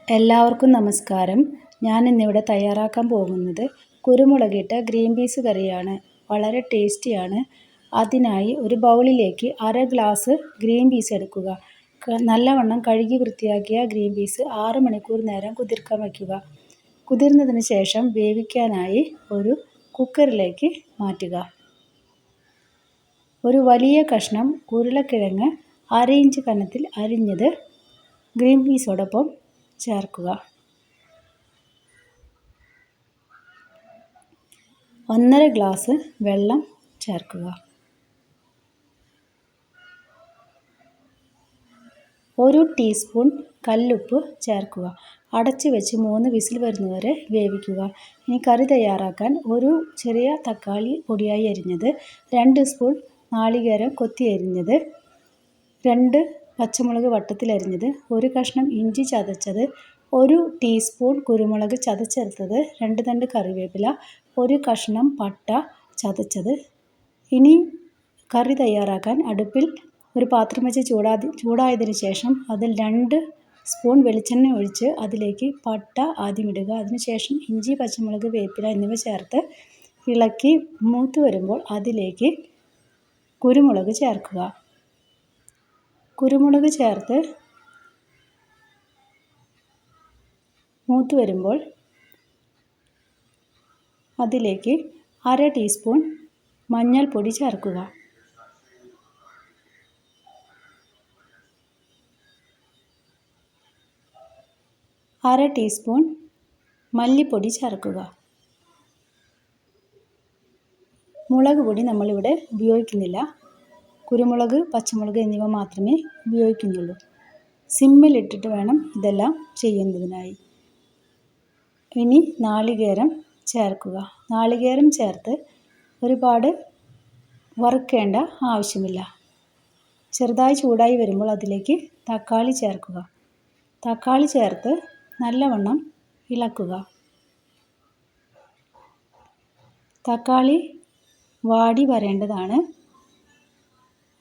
എല്ലാവർക്കും നമസ്കാരം. ഞാനിന്നിവിടെ തയ്യാറാക്കാൻ പോകുന്നത് കുരുമുളകിട്ട ഗ്രീൻ പീസ് കറിയാണ്. വളരെ ടേസ്റ്റിയാണ്. അതിനായി ഒരു ബൗളിലേക്ക് 1/2 ഗ്ലാസ് ഗ്രീൻ പീസ് എടുക്കുക. നല്ലവണ്ണം കഴുകി വൃത്തിയാക്കിയ ഗ്രീൻ പീസ് 6 മണിക്കൂർ നേരം കുതിർക്കാൻ വയ്ക്കുക. കുതിർന്നതിന് ശേഷം വേവിക്കാനായി ഒരു കുക്കറിലേക്ക് മാറ്റുക. ഒരു വലിയ കഷ്ണം ഉരുളക്കിഴങ്ങ് 1/2 ഇഞ്ച് കനത്തിൽ അരിഞ്ഞത് ഗ്രീൻ പീസോടൊപ്പം ചേർക്കുക. 1/2 ഗ്ലാസ് വെള്ളം ചേർക്കുക. ഒരു ടീസ്പൂൺ കല്ലുപ്പ് ചേർക്കുക. അടച്ചു വെച്ച് 3 വിസിൽ വരുന്നവരെ വേവിക്കുക. ഇനി കറി തയ്യാറാക്കാൻ ഒരു ചെറിയ തക്കാളി പൊടിയായി അരിഞ്ഞത്, 2 സ്പൂൺ നാളികേരം കൊത്തി അരിഞ്ഞത്, 2 പച്ചമുളക് വട്ടത്തിലരിഞ്ഞത്, 1 കഷ്ണം ഇഞ്ചി ചതച്ചത്, 1 ടീസ്പൂൺ കുരുമുളക് ചതച്ചെടുത്തത്, 2 തണ്ട് കറിവേപ്പില, 1 കഷ്ണം പട്ട ചതച്ചത്. ഇനി കറി തയ്യാറാക്കാൻ അടുപ്പിൽ ഒരു പാത്രം വെച്ച് ചൂടായതിനു ശേഷം അതിൽ 2 സ്പൂൺ വെളിച്ചെണ്ണ ഒഴിച്ച് അതിലേക്ക് പട്ട ആദ്യം ഇടുക. അതിനുശേഷം ഇഞ്ചി, പച്ചമുളക്, വേപ്പില എന്നിവ ചേർത്ത് ഇളക്കി മൂത്ത് വരുമ്പോൾ അതിലേക്ക് കുരുമുളക് ചേർക്കുക. കുരുമുളക് ചേർത്ത് മൂത്ത് വരുമ്പോൾ അതിലേക്ക് 1/2 ടീസ്പൂൺ മഞ്ഞൾപ്പൊടി ചേർക്കുക. 1/2 ടീസ്പൂൺ മല്ലിപ്പൊടി ചേർക്കുക. മുളക് പൊടി നമ്മളിവിടെ ഉപയോഗിക്കുന്നില്ല. കുരുമുളക്, പച്ചമുളക് എന്നിവ മാത്രമേ ഉപയോഗിക്കുന്നുള്ളൂ. സിമ്മിലിട്ടിട്ട് വേണം ഇതെല്ലാം ചെയ്യുന്നതിനായി. ഇനി നാളികേരം ചേർക്കുക. നാളികേരം ചേർത്ത് ഒരുപാട് വറുക്കേണ്ട ആവശ്യമില്ല. ചെറുതായി ചൂടായി വരുമ്പോൾ അതിലേക്ക് തക്കാളി ചേർക്കുക. തക്കാളി ചേർത്ത് നല്ലവണ്ണം ഇളക്കുക. തക്കാളി വാടി വരേണ്ടതാണ്.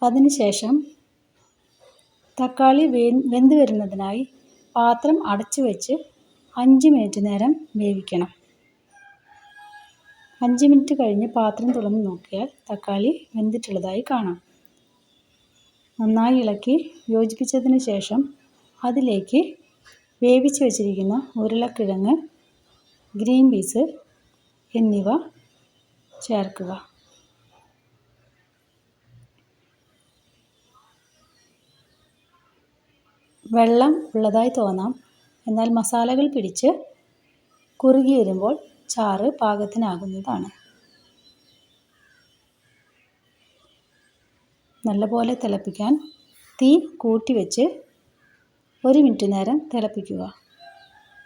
അതിനുശേഷം തക്കാളി വെന്ത് വരുന്നതിനായി പാത്രം അടച്ചു വെച്ച് 5 മിനിറ്റ് നേരം വേവിക്കണം. 5 മിനിറ്റ് കഴിഞ്ഞ് പാത്രം തുറന്ന് നോക്കിയാൽ തക്കാളി വെന്തിട്ടുള്ളതായി കാണാം. നന്നായി ഇളക്കി യോജിപ്പിച്ചതിന് ശേഷം അതിലേക്ക് വേവിച്ച് വെച്ചിരിക്കുന്ന ഉരുളക്കിഴങ്ങ്, ഗ്രീൻ പീസ് എന്നിവ ചേർക്കുക. വെള്ളം ഉള്ളതായി തോന്നാം, എന്നാൽ മസാലകൾ പിടിച്ച് കുറുകി വരുമ്പോൾ ചാറ് പാകത്തിനാകുന്നതാണ്. നല്ലപോലെ തിളപ്പിക്കാൻ തീ കൂട്ടി വെച്ച് 1 മിനിറ്റ് നേരം തിളപ്പിക്കുക.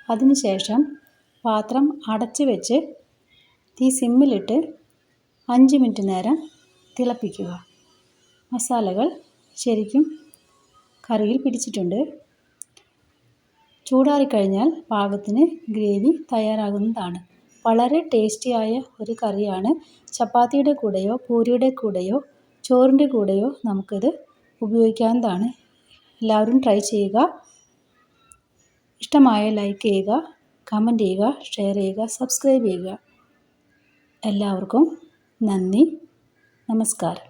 അതിനുശേഷം പാത്രം അടച്ച് വെച്ച് തീ സിമ്മിലിട്ട് 5 മിനിറ്റ് നേരം തിളപ്പിക്കുക. മസാലകൾ ശരിക്കും കറിയിൽ പിടിച്ചിട്ടുണ്ട്. ചൂടാറിക്കഴിഞ്ഞാൽ പാകത്തിന് ഗ്രേവി തയ്യാറാകുന്നതാണ്. വളരെ ടേസ്റ്റിയായ ഒരു കറിയാണ്. ചപ്പാത്തിയുടെ കൂടെയോ പൂരിയുടെ കൂടെയോ ചോറിൻ്റെ കൂടെയോ നമുക്കിത് ഉപയോഗിക്കാവുന്നതാണ്. എല്ലാവരും ട്രൈ ചെയ്യുക. ഇഷ്ടമായ ലൈക്ക് ചെയ്യുക, കമൻറ്റ് ചെയ്യുക, ഷെയർ ചെയ്യുക, സബ്സ്ക്രൈബ് ചെയ്യുക. എല്ലാവർക്കും നന്ദി, നമസ്കാരം.